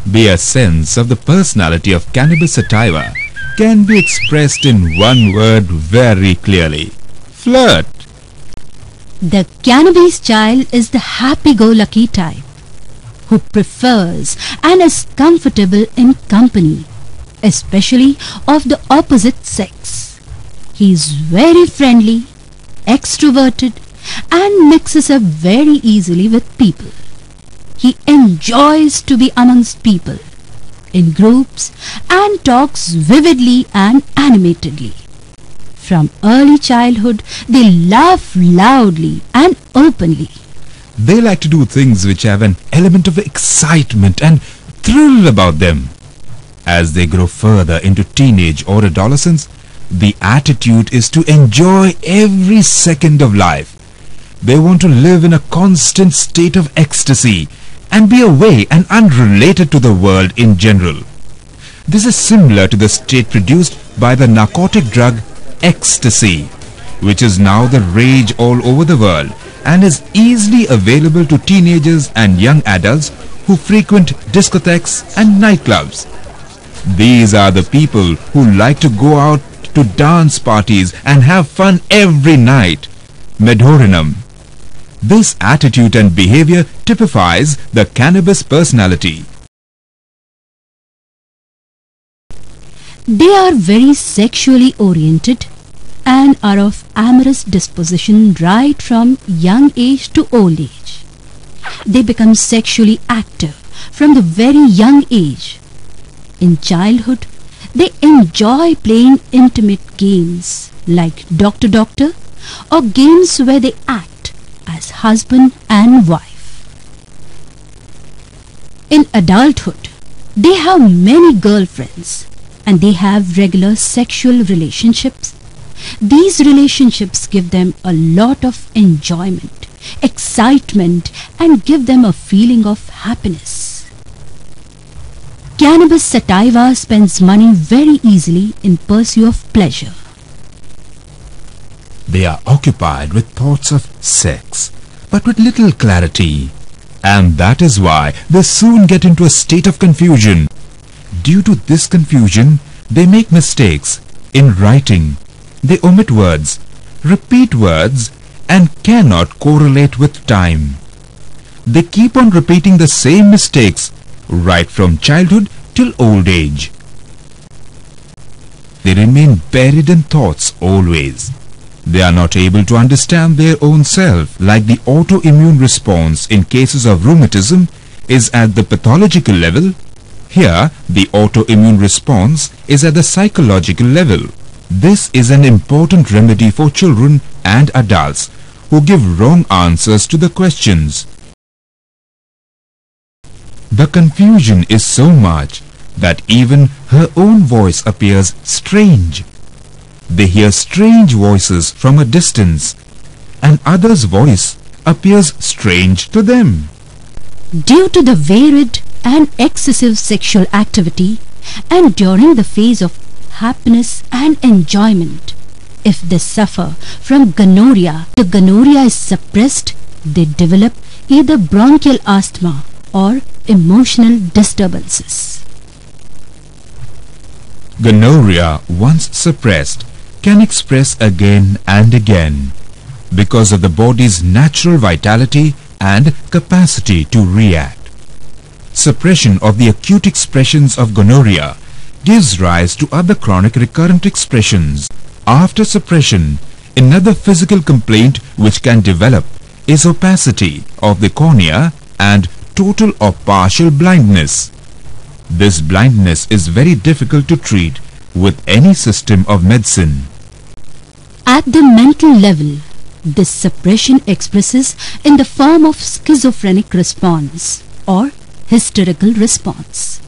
The essence of the personality of Cannabis Sativa can be expressed in one word very clearly: flirt. The cannabis child is the happy-go-lucky type who prefers and is comfortable in company, especially of the opposite sex. He is very friendly, extroverted, and mixes up very easily with people. He enjoys to be amongst people, in groups, and talks vividly and animatedly. From early childhood, they laugh loudly and openly. They like to do things which have an element of excitement and thrill about them. As they grow further into teenage or adolescence, the attitude is to enjoy every second of life. They want to live in a constant state of ecstasy and be away and unrelated to the world in general. This is similar to the state produced by the narcotic drug ecstasy, which is now the rage all over the world and is easily available to teenagers and young adults who frequent discotheques and nightclubs. These are the people who like to go out to dance parties and have fun every night. Medorinum. This attitude and behavior typifies the cannabis personality. They are very sexually oriented and are of amorous disposition right from young age to old age. They become sexually active from the very young age. In childhood, they enjoy playing intimate games like Doctor Doctor or games where they act as husband and wife. In adulthood, they have many girlfriends and they have regular sexual relationships. These relationships give them a lot of enjoyment, excitement, and give them a feeling of happiness. Cannabis Sativa spends money very easily in pursuit of pleasure. They are occupied with thoughts of sex, but with little clarity, and that is why they soon get into a state of confusion. Due to this confusion, they make mistakes in writing. They omit words, repeat words, and cannot correlate with time. They keep on repeating the same mistakes right from childhood till old age. They remain buried in thoughts always. They are not able to understand their own self, like the autoimmune response in cases of rheumatism is at the pathological level. Here, the autoimmune response is at the psychological level. This is an important remedy for children and adults who give wrong answers to the questions. The confusion is so much that even her own voice appears strange. They hear strange voices from a distance, and others' voice appears strange to them. Due to the varied and excessive sexual activity and during the phase of happiness and enjoyment, if they suffer from gonorrhea, the gonorrhea is suppressed, they develop either bronchial asthma or emotional disturbances. Gonorrhea, once suppressed, can express again and again because of the body's natural vitality and capacity to react. Suppression of the acute expressions of gonorrhea gives rise to other chronic recurrent expressions. After suppression, another physical complaint which can develop is opacity of the cornea and total or partial blindness. This blindness is very difficult to treat with any system of medicine. At the mental level, this suppression expresses in the form of schizophrenic response or hysterical response.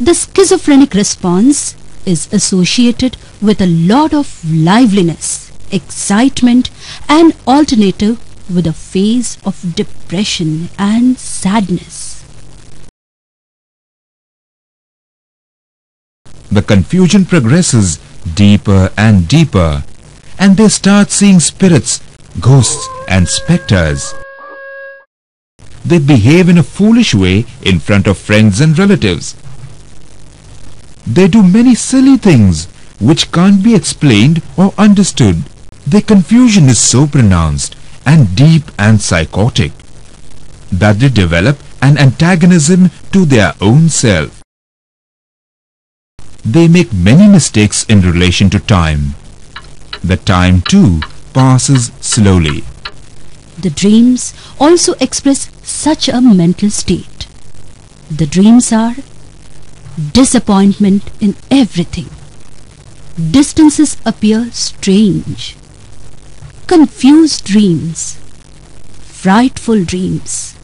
The schizophrenic response is associated with a lot of liveliness, excitement, and alternative with a phase of depression and sadness. The confusion progresses deeper and deeper, and they start seeing spirits, ghosts, and specters. they behave in a foolish way in front of friends and relatives. They do many silly things which can't be explained or understood. Their confusion is so pronounced and deep and psychotic that they develop an antagonism to their own self. They make many mistakes in relation to time. The time too passes slowly. The dreams also express such a mental state. The dreams are disappointment in everything. Distances appear strange. Confused dreams. Frightful dreams.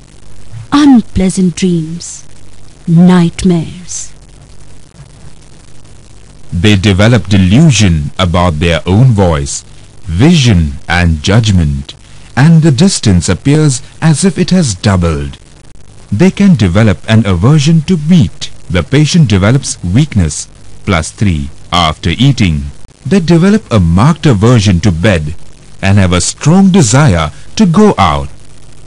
Unpleasant dreams. Nightmares. They develop delusion about their own voice, vision and judgment, and the distance appears as if it has doubled. They can develop an aversion to meat. The patient develops weakness +3 after eating. They develop a marked aversion to bed and have a strong desire to go out.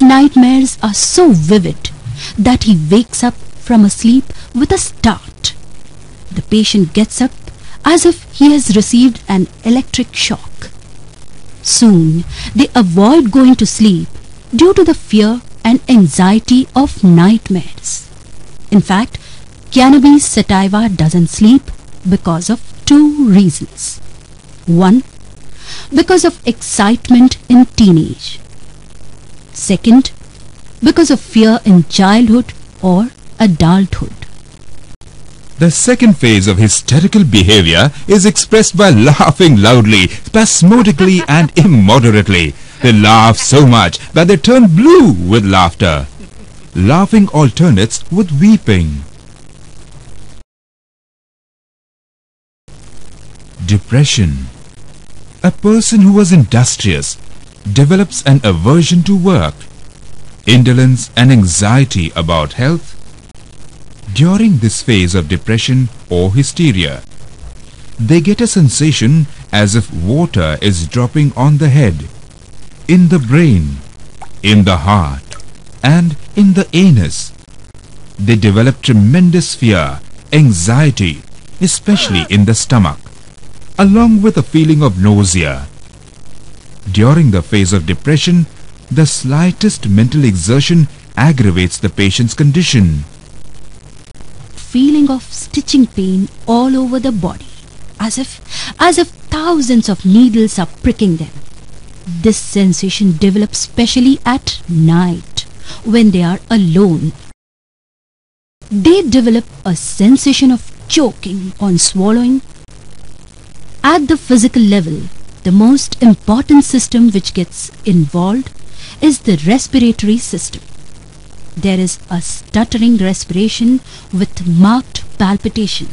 Nightmares are so vivid that he wakes up from a sleep with a start. The patient gets up as if he has received an electric shock. Soon they avoid going to sleep due to the fear and anxiety of nightmares. In fact, Cannabis Sativa doesn't sleep because of two reasons. One, because of excitement in teenage. Second, because of fear in childhood or adulthood. The second phase of hysterical behavior is expressed by laughing loudly, spasmodically and immoderately. They laugh so much that they turn blue with laughter. Laughing alternates with weeping. Depression. A person who was industrious develops an aversion to work, indolence and anxiety about health. During this phase of depression or hysteria, they get a sensation as if water is dropping on the head, in the brain, in the heart, and in the anus. They develop tremendous fear, anxiety, especially in the stomach, along with a feeling of nausea. During the phase of depression, the slightest mental exertion aggravates the patient's condition. Feeling of stitching pain all over the body, as if thousands of needles are pricking them. This sensation develops specially at night when they are alone. They develop a sensation of choking on swallowing. At the physical level, the most important system which gets involved is the respiratory system. There is a stuttering respiration with marked palpitation.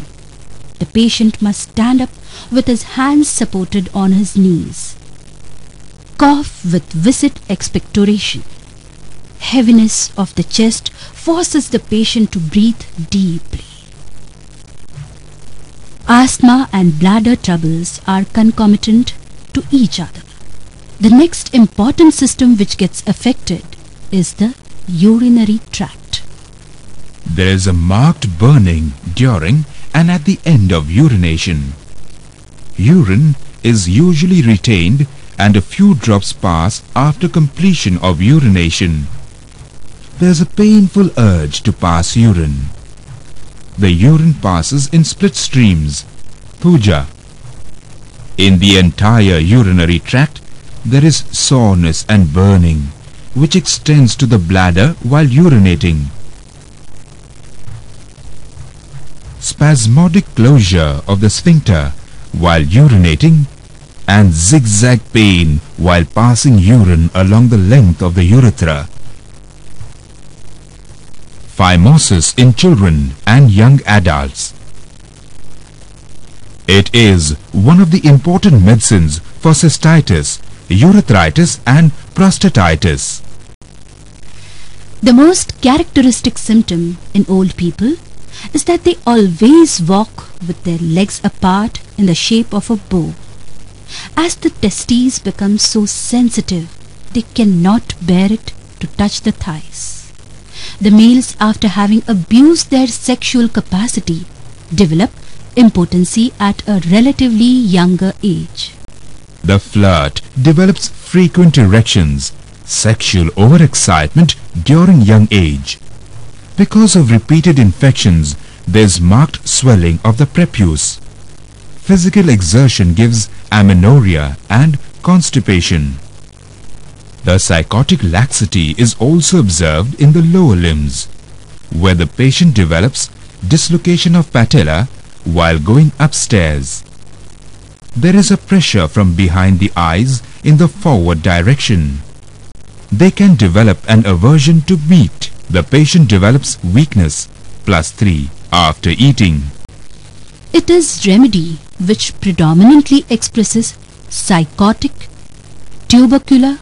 The patient must stand up with his hands supported on his knees. Cough with viscid expectoration. Heaviness of the chest forces the patient to breathe deeply. Asthma and bladder troubles are concomitant to each other. The next important system which gets affected is the urinary tract. There is a marked burning during and at the end of urination. Urine is usually retained and a few drops pass after completion of urination. There is a painful urge to pass urine. The urine passes in split streams, puja. In the entire urinary tract, there is soreness and burning, which extends to the bladder while urinating. Spasmodic closure of the sphincter while urinating and zigzag pain while passing urine along the length of the urethra. Phimosis in children and young adults. It is one of the important medicines for cystitis, urethritis and prostatitis. The most characteristic symptom in old people is that they always walk with their legs apart in the shape of a bow. As the testes become so sensitive, they cannot bear it to touch the thighs. the males, after having abused their sexual capacity, develop impotency at a relatively younger age. The flirt develops frequent erections, sexual overexcitement during young age. Because of repeated infections, there is marked swelling of the prepuce. Physical exertion gives amenorrhea and constipation. The psychotic laxity is also observed in the lower limbs, where the patient develops dislocation of patella while going upstairs. There is a pressure from behind the eyes in the forward direction. They can develop an aversion to meat. The patient develops weakness +3 after eating. It is remedy which predominantly expresses psychotic, tubercular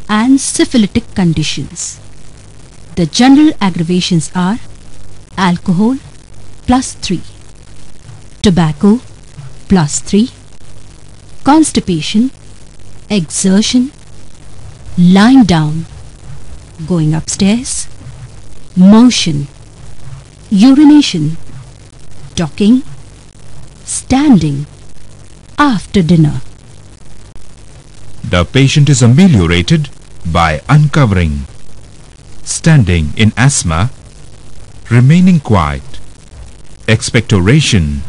and syphilitic conditions. The general aggravations are alcohol +3, tobacco +3, constipation, exertion, lying down, going upstairs, motion, urination, talking, standing, after dinner. The patient is ameliorated by uncovering, standing in asthma, remaining quiet, expectoration,